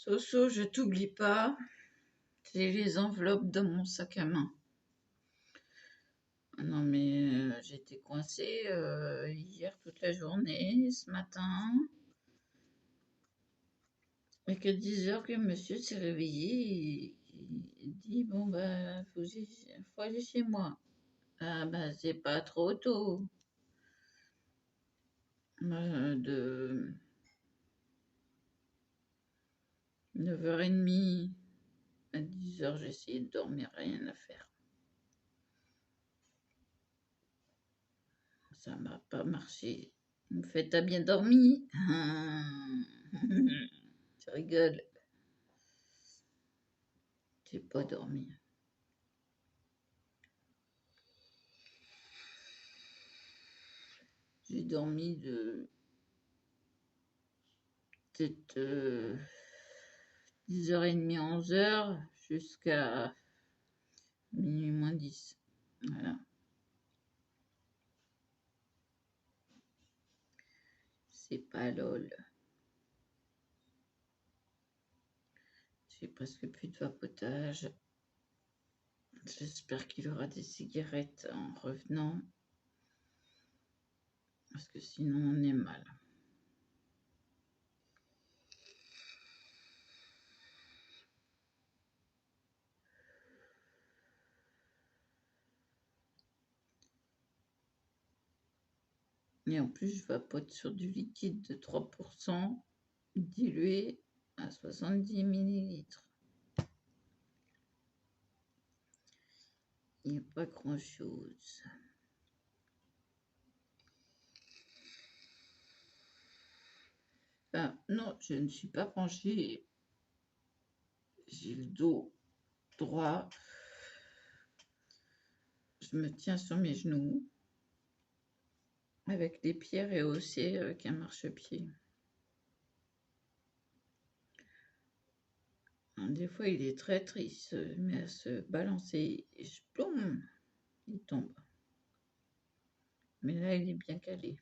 Soso, je t'oublie pas. J'ai les enveloppes dans mon sac à main. Non mais j'étais coincée hier toute la journée, ce matin. Et que 10 heures que monsieur s'est réveillé, il dit bon bah faut aller chez moi. Ah bah c'est pas trop tôt. De 9h30 à 10 heures, j'ai essayé de dormir, rien à faire. Ça m'a pas marché. Il me fait, t'as bien dormi? Tu rigoles. J'ai pas dormi. J'ai dormi de peut-être 10h30, 11h jusqu'à minuit moins 10. Voilà. C'est pas lol. J'ai presque plus de vapotage. J'espère qu'il aura des cigarettes en revenant. Parce que sinon on est mal. Et en plus, je vapote sur du liquide de 3% dilué à 70 millilitres. Il n'y a pas grand-chose. Enfin, non, je ne suis pas penchée. J'ai le dos droit. Je me tiens sur mes genoux avec les pieds rehaussés avec un marchepied. Des fois, il est très triste, il se met à se balancer et je plombe, il tombe. Mais là, il est bien calé.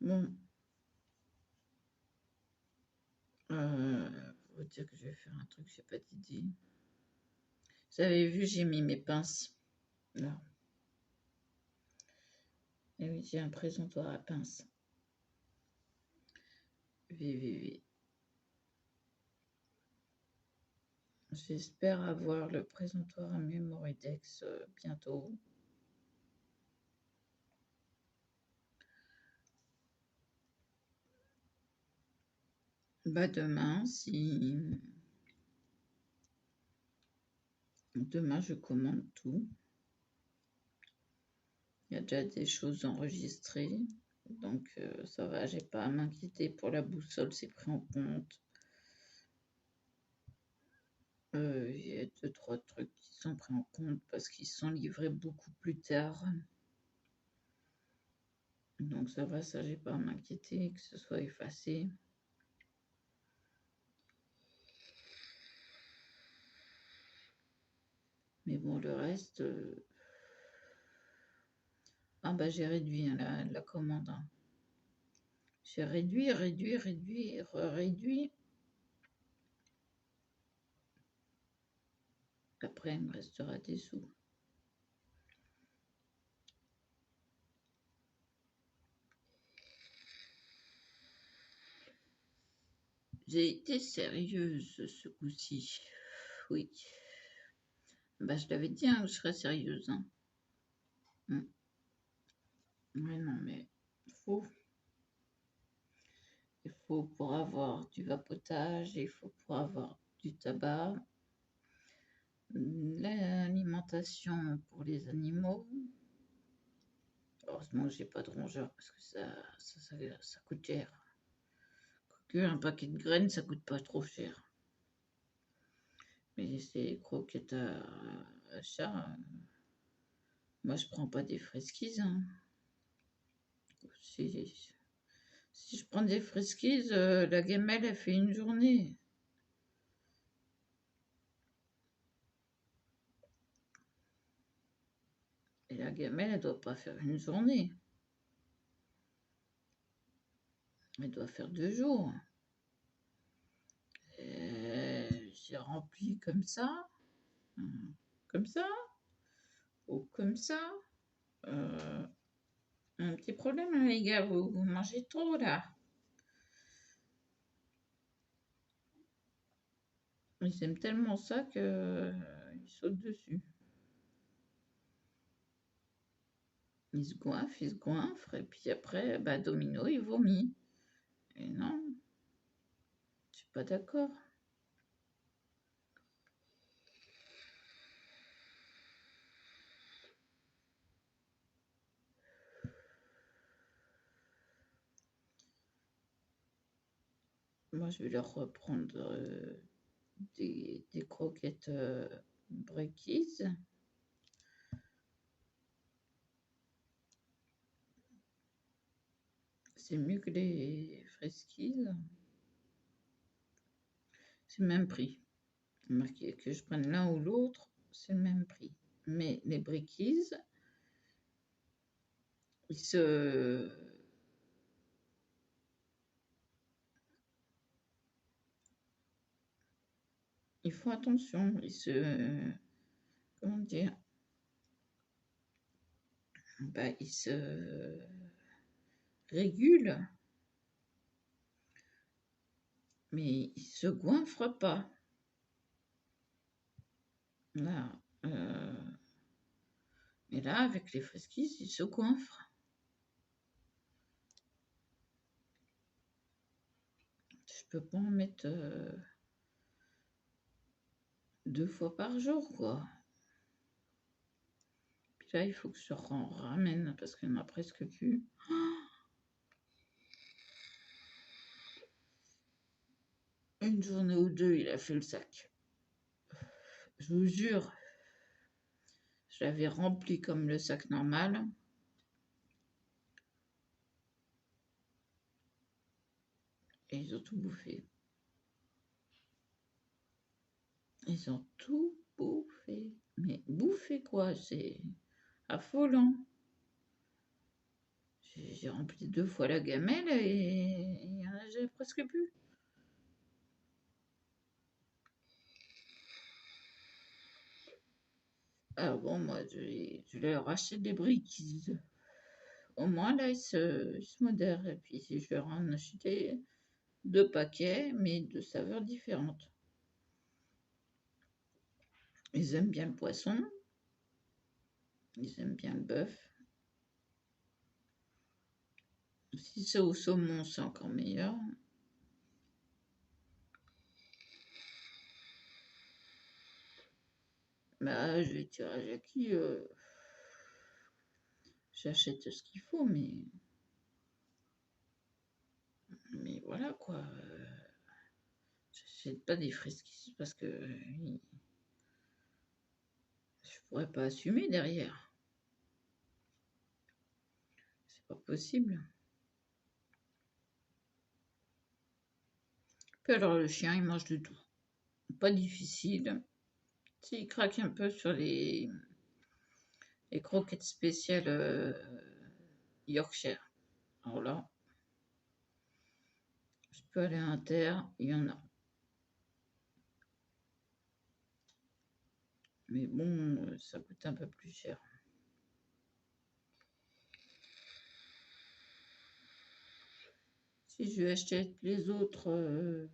Bon. Pour vous dire que je vais faire un truc, j'ai pas d'idée. Vous avez vu, j'ai mis mes pinces. Là. Et oui, j'ai un présentoir à pinces. VVV. J'espère avoir le présentoir à Mémoridex bientôt. Bah demain, si... Demain, je commande tout. Il y a déjà des choses enregistrées. Donc, ça va, j'ai pas à m'inquiéter pour la boussole, c'est pris en compte. Il y a 2-3 trucs qui sont pris en compte parce qu'ils sont livrés beaucoup plus tard. Donc ça va, ça j'ai pas à m'inquiéter que ce soit effacé. Mais bon, le reste... Ah bah j'ai réduit hein, la commande. Hein. J'ai réduit. Après, il me restera des sous. J'ai été sérieuse ce coup-ci. Oui. Bah je t'avais dit hein, que je serais sérieuse. Hein. Mais non, mais il faut pour avoir du vapotage, il faut pour avoir du tabac, l'alimentation pour les animaux. Heureusement que j'ai pas de rongeurs parce que ça coûte cher. Un paquet de graines, ça coûte pas trop cher. Mais ces croquettes à chat, moi je prends pas des Friskies. Hein. Si je prends des Friskies, la gamelle elle fait une journée. Et la gamelle, elle doit pas faire une journée. Elle doit faire 2 jours. J'ai rempli comme ça, ou comme ça. Un petit problème, hein, les gars, vous mangez trop là. Ils aiment tellement ça que ils sautent dessus. Ils se goinfrent, et puis après, bah, Domino, il vomit. Et non, je suis pas d'accord. Moi, je vais leur reprendre des croquettes Breakies. C'est mieux que les Friskies. C'est le même prix. Marqué que je prenne l'un ou l'autre, c'est le même prix. Mais les Breakies, ils font attention. Comment dire? Bah, ils se régulent, mais ils se goinfrent pas. Là, mais là, avec les Friskies, ils se goinfrent. Je peux pas en mettre 2 fois par jour, quoi. Puis là, il faut que je ramène parce qu'il n'y en a presque plus. Une journée ou 2, il a fait le sac. Je vous jure, je l'avais rempli comme le sac normal. Et ils ont tout bouffé. Ils ont tout bouffé. Mais bouffé quoi? C'est affolant. J'ai rempli 2 fois la gamelle et il y en a j'ai presque plus. Alors bon, moi, je leur achète des briquis. Au moins, là, ils se modèrent. Et puis, si je leur en acheter 2 paquets, mais de saveurs différentes. Ils aiment bien le poisson. Ils aiment bien le bœuf. Si c'est au saumon, c'est encore meilleur. Bah, je vais dire à Jackie, j'achète ce qu'il faut, mais voilà quoi. J'achète pas des friskies parce que je pourrais pas assumer derrière. C'est pas possible. Puis alors le chien, il mange de tout. Pas difficile. S'il craque un peu sur les croquettes spéciales Yorkshire. Alors là, je peux aller à Inter, il y en a. Mais bon, ça coûte un peu plus cher. Si je achète les autres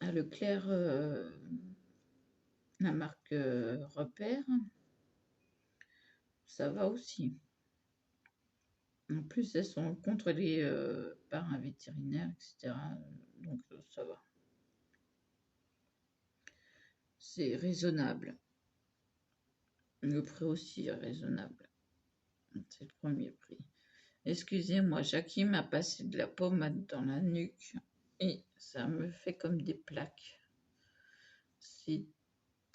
à Leclerc, la marque Repère, ça va aussi. En plus, elles sont contrôlées par un vétérinaire, etc. Donc, ça va. C'est raisonnable. Le prix aussi est raisonnable. C'est le premier prix. Excusez-moi, Jackie m'a passé de la pommade dans la nuque et ça me fait comme des plaques. C'est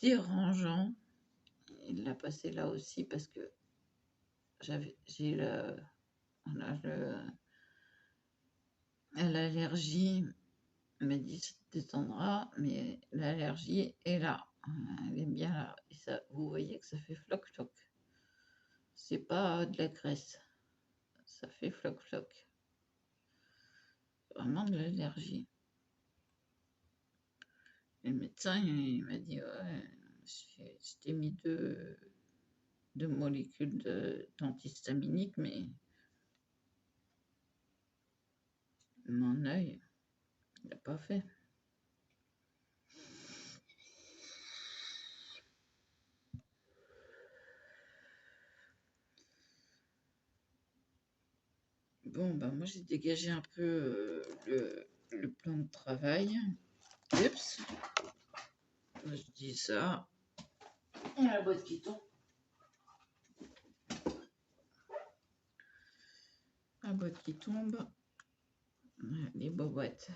dérangeant. Il l'a passé là aussi parce que j'ai l'allergie. Elle m'a dit ça te détendra, mais l'allergie est là. Elle est bien là. Et ça, vous voyez que ça fait floc c'est pas de la graisse. Ça fait floc-floc. Vraiment de l'allergie. Et le médecin, il m'a dit, ouais, je t'ai mis deux molécules d'antihistaminique, mais mon œil, il n'a pas fait. Bon, bah moi j'ai dégagé un peu le plan de travail. Oups, je dis ça. Il y a la boîte qui tombe. La boîte qui tombe. Les boîtes.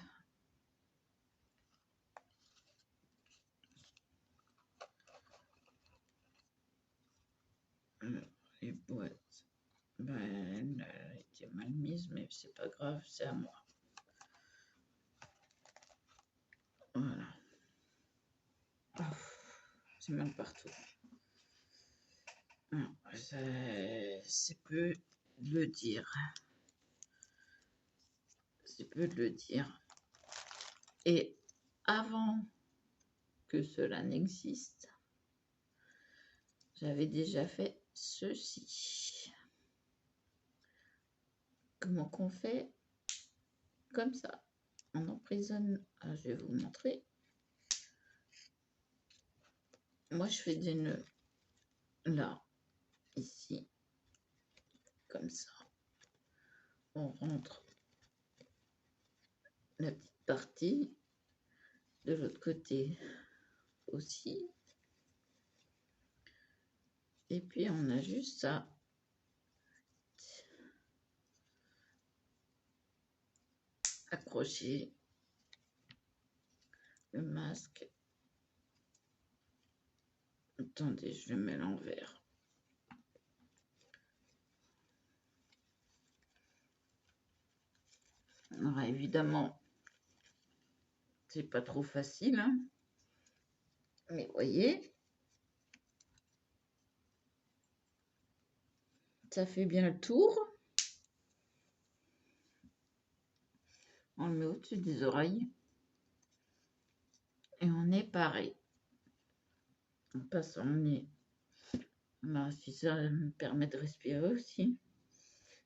Les boîtes. Ben, elle a été mal mise, mais c'est pas grave, c'est à moi. Voilà. Oh, c'est mal partout. C'est peu de le dire. C'est peu de le dire. Et avant que cela n'existe, j'avais déjà fait ceci. Comment qu'on fait? Comme ça. On emprisonne. Alors, je vais vous montrer. Moi, je fais des nœuds là, ici, comme ça. On rentre la petite partie de l'autre côté aussi. Et puis, on a juste ça. Accrocher le masque. Attendez, je le mets à l'envers. Alors évidemment, c'est pas trop facile, hein, mais voyez, ça fait bien le tour. On le met au-dessus des oreilles et on est pareil. On passe en nez. Bah, si ça me permet de respirer aussi.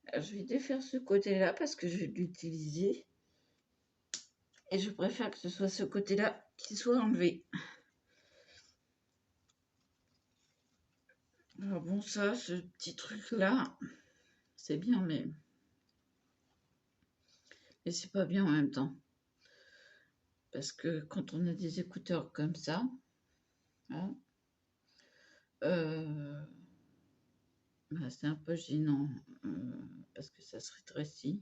Alors, je vais défaire ce côté-là parce que je vais l'utiliser. Et je préfère que ce soit ce côté-là qui soit enlevé. Alors bon, ça, ce petit truc-là, c'est bien, mais c'est pas bien en même temps. Parce que quand on a des écouteurs comme ça, hein, bah, c'est un peu gênant parce que ça se rétrécit.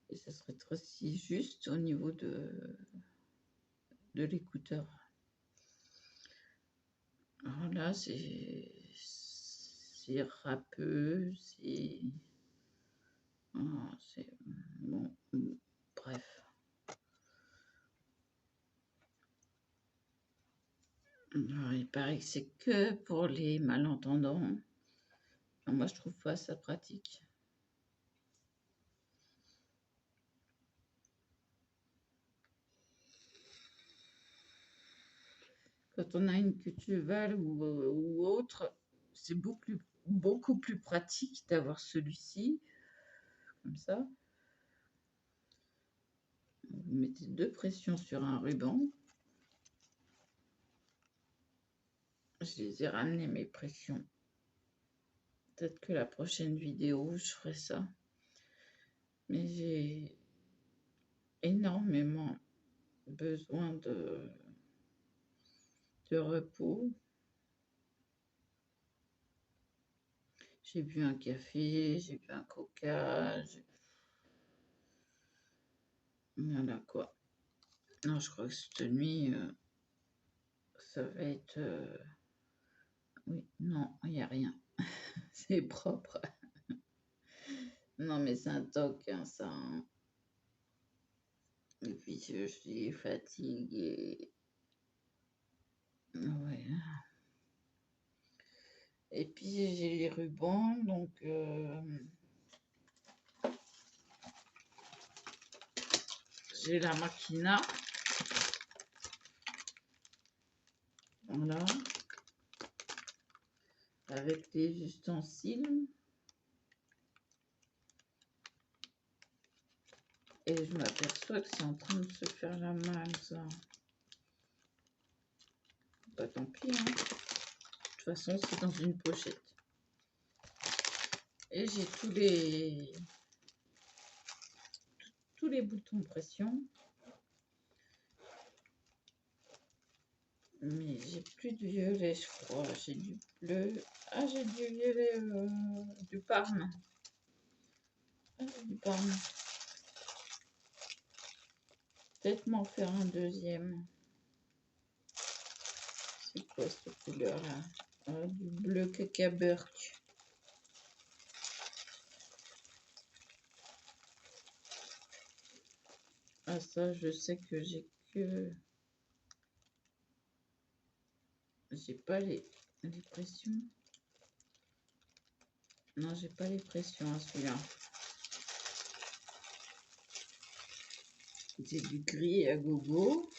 Et ça se rétrécit juste au niveau de l'écouteur. Alors là, c'est râpeux, c'est... Oh, c'est... Bon, bref. Alors, il paraît que c'est que pour les malentendants. Moi, je trouve pas ça pratique. Quand on a une cutivale ou autre, c'est beaucoup plus pratique d'avoir celui-ci, comme ça. Vous mettez 2 pressions sur un ruban. Je les ai ramenées, mes pressions. Peut-être que la prochaine vidéo, je ferai ça. Mais j'ai énormément besoin de repos. J'ai bu un café, j'ai bu un coca. Voilà quoi. Non, je crois que cette nuit, ça va être... Oui, non, il n'y a rien. C'est propre. Non, mais c'est un toc, hein, ça. Hein. Et puis, je suis fatiguée. Ouais. Et puis j'ai les rubans, donc j'ai la Makina. Voilà. Avec les ustensiles. Et je m'aperçois que c'est en train de se faire la malle, ça. Bah tant pis, hein. De toute façon, c'est dans une pochette. Et j'ai tous les boutons de pression. Mais j'ai plus de violet, je crois. J'ai du bleu. Ah, j'ai du violet, du Parme. Ah, j'ai du Parme. Peut-être m'en faire un deuxième. C'est quoi cette couleur-là? Ah, du bleu cacaburk. Ah, ça, je sais que j'ai que... J'ai pas les pressions. Non, j'ai pas les pressions à celui-là. J'ai du gris à gogo.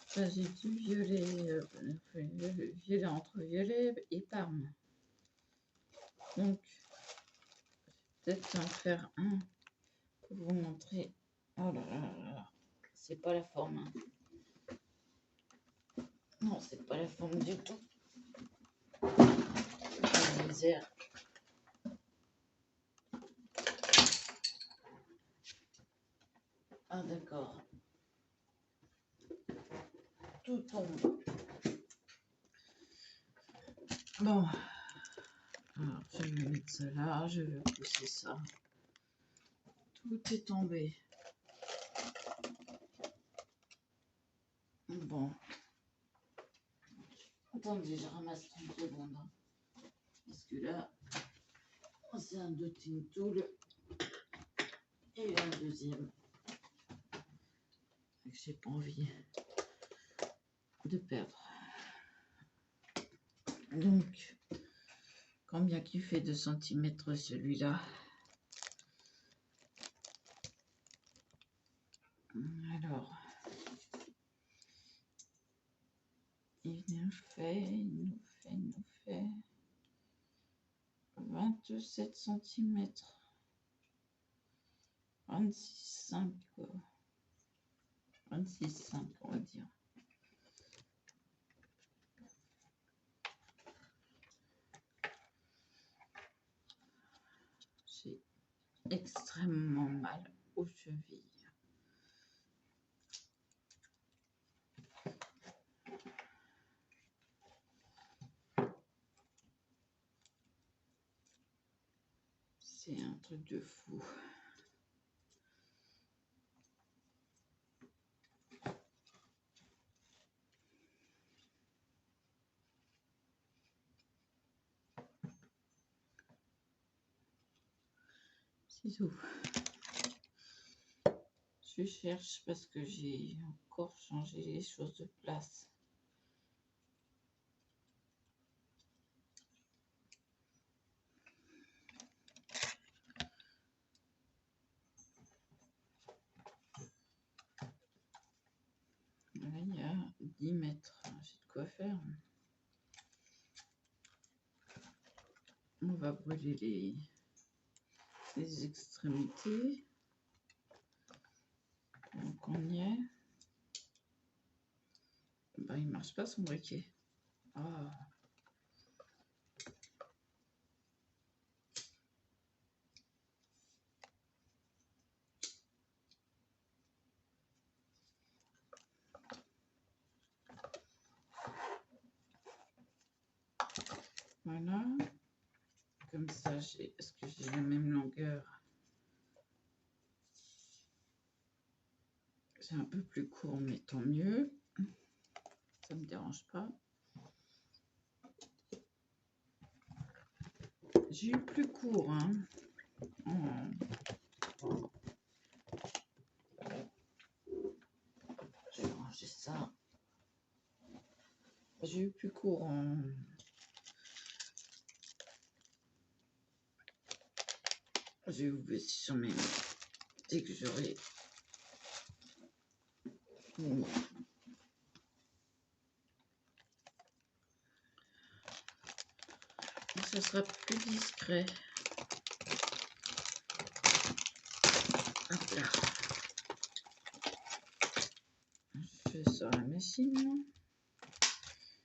Ça, j'ai du violet, violet entre violet et Parme. Donc, peut-être en faire un pour vous montrer. Oh là là là là, c'est pas la forme. Hein. Non, c'est pas la forme du tout. La misère. Ah d'accord. Tout tombe. Bon. Alors, je vais mettre ça là, je vais pousser ça. Tout est tombé. Bon. Attendez, je ramasse 30 secondes. Hein. Parce que là, c'est un dotting tool. Et un deuxième. J'ai pas envie de perdre. Donc, combien qu'il fait de centimètres celui-là? Alors, il nous fait 27 centimètres. 26,5 quoi. 26,5 on va dire. J'ai extrêmement mal aux chevilles. C'est un truc de fou. Ciseaux. Je cherche parce que j'ai encore changé les choses de place. Là, il y a 10 mètres. J'ai de quoi faire. On va brûler les extrémités. Donc on y est. Ben, il marche pas son briquet. Ah. Voilà. Comme ça, est-ce que j'ai la même longueur? C'est un peu plus court, mais tant mieux. Ça me dérange pas. J'ai eu plus court, hein. Je vais ranger ça. J'ai eu plus court je vais vous baisser sur mes mains dès que j'aurai fini. Ça sera plus discret. Hop là. Je fais sur la machine.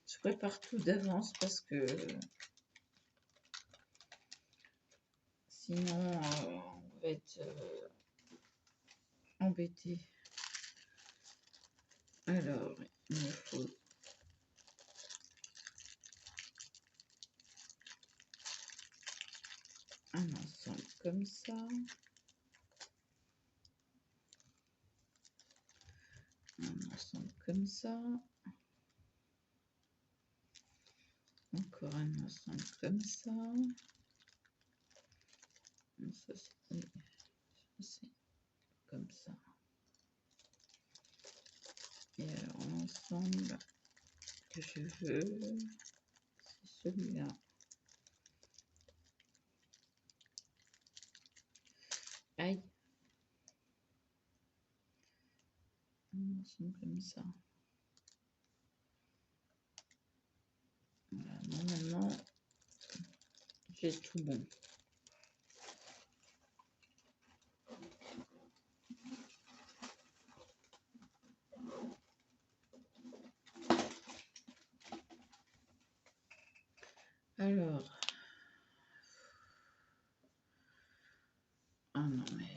Je prépare tout d'avance parce que sinon on va être embêté. Alors, il me faut un ensemble comme ça. Un ensemble comme ça. Encore un ensemble comme ça. Ça c'est comme ça. Et alors l'ensemble que je veux, c'est celui-là. Aïe. Un ensemble comme ça. Voilà, normalement, j'ai tout bon. Alors, ah non mais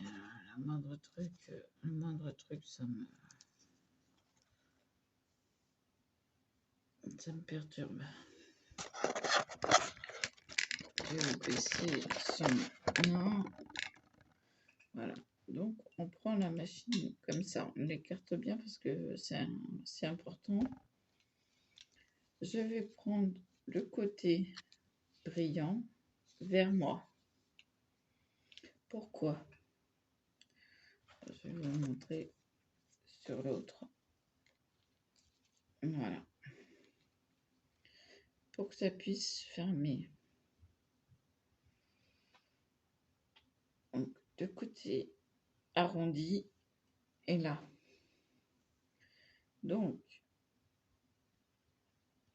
le moindre truc, ça me perturbe. Je vais vous baisser son nom. Voilà. Donc, on prend la machine comme ça. On l'écarte bien parce que c'est important. Je vais prendre le côté brillant vers moi. Pourquoi? Je vais vous montrer sur l'autre. Voilà. Pour que ça puisse fermer. Donc, de côté arrondi et là. Donc,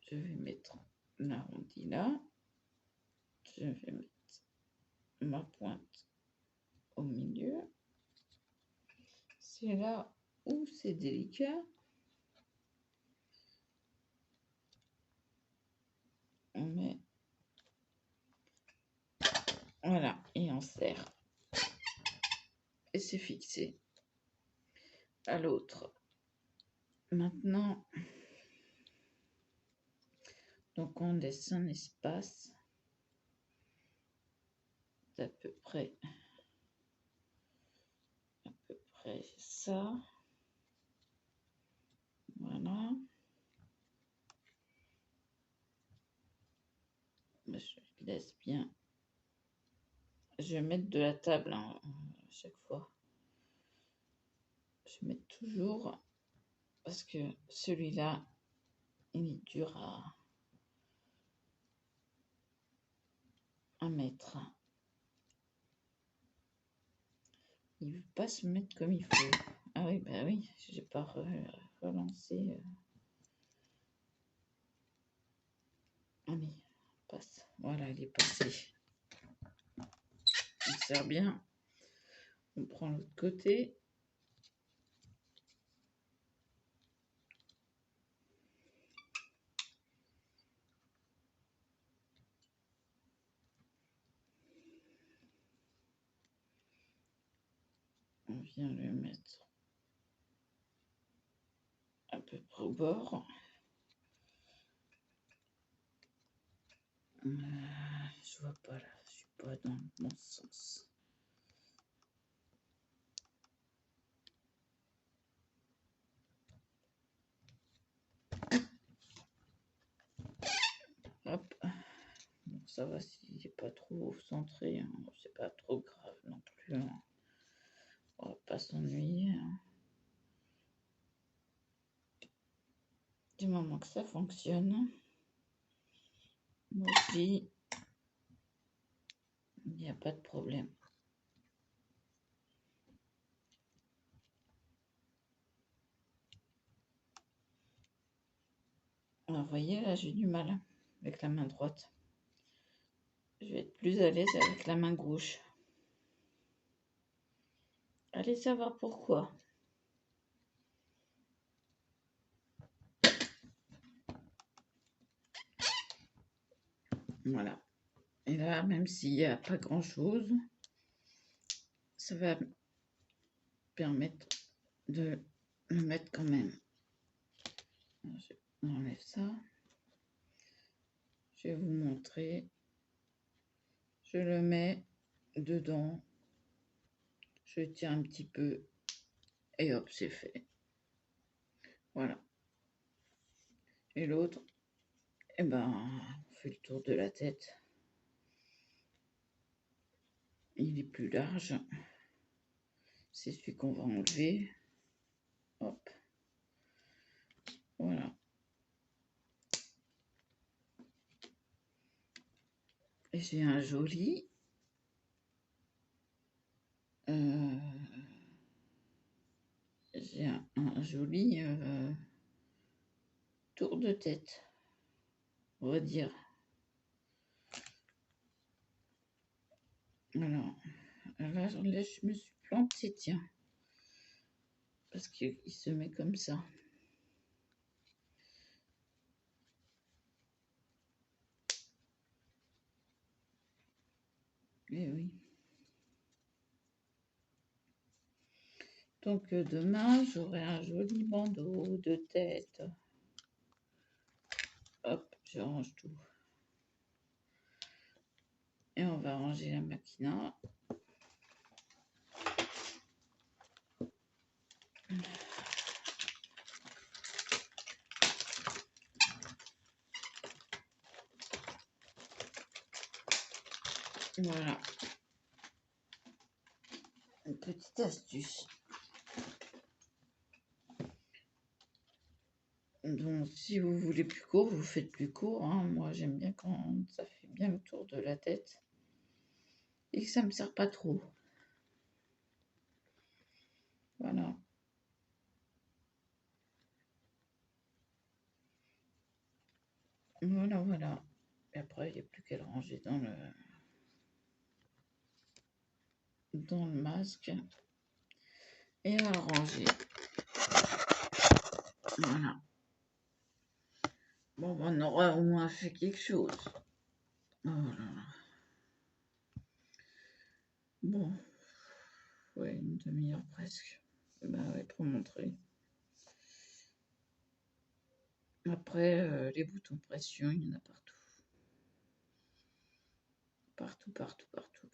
je vais mettre l'arrondi là. Je vais mettre ma pointe au milieu. C'est là où c'est délicat. On met, voilà, et on serre. Et c'est fixé à l'autre. Maintenant, donc on laisse un espace d'à peu près ça. Voilà. Je laisse bien. Je vais mettre de la table à chaque fois. Je mets toujours parce que celui-là, il est dur à mettre. Il ne veut pas se mettre comme il faut. Ah oui, bah oui, j'ai pas relancé. Allez, passe. Voilà, il est passé. Il sert bien. On prend l'autre côté. On vient le mettre à peu près au bord. Je vois pas là, je suis pas dans le bon sens. Hop. Donc ça va s'il n'est pas trop centré, hein. C'est pas trop grave non plus. Hein. On va pas s'ennuyer. Hein. Du moment que ça fonctionne, moi aussi, il n'y a pas de problème. Alors, vous voyez, là, j'ai du mal avec la main droite. Je vais être plus à l'aise avec la main gauche. Allez savoir pourquoi. Voilà. Et là, même s'il n'y a pas grand-chose, ça va me permettre de le mettre quand même. On enlève ça. Je vais vous montrer. Je le mets dedans. Je tiens un petit peu. Et hop, c'est fait. Voilà. Et l'autre, eh ben, on fait le tour de la tête. Il est plus large. C'est celui qu'on va enlever. Hop. Voilà. Et j'ai un joli joli tour de tête, on va dire. Alors, là, je me suis plantée, tiens. Parce qu'il se met comme ça. Eh oui. Donc demain, j'aurai un joli bandeau de tête. Hop, je range tout. Et on va ranger la maquina. Voilà. Une petite astuce. Donc, si vous voulez plus court, vous faites plus court. Hein. Moi, j'aime bien quand ça fait bien le tour de la tête. Et que ça ne me sert pas trop. Voilà. Voilà, voilà. Et après, il n'y a plus qu'à le ranger dans le masque. Et à le ranger. Voilà. Bon, on aura au moins fait quelque chose. Oh là là. Bon. Ouais, une demi-heure presque. Bah ouais, pour montrer. Après, les boutons pression, il y en a partout. Partout, partout, partout.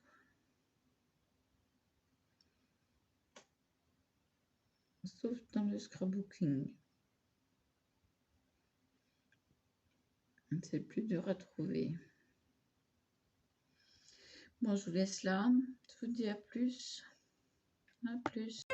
Sauf dans le scrapbooking. C'est plus dur à trouver. Bon, je vous laisse là. Je vous dis à plus. À plus.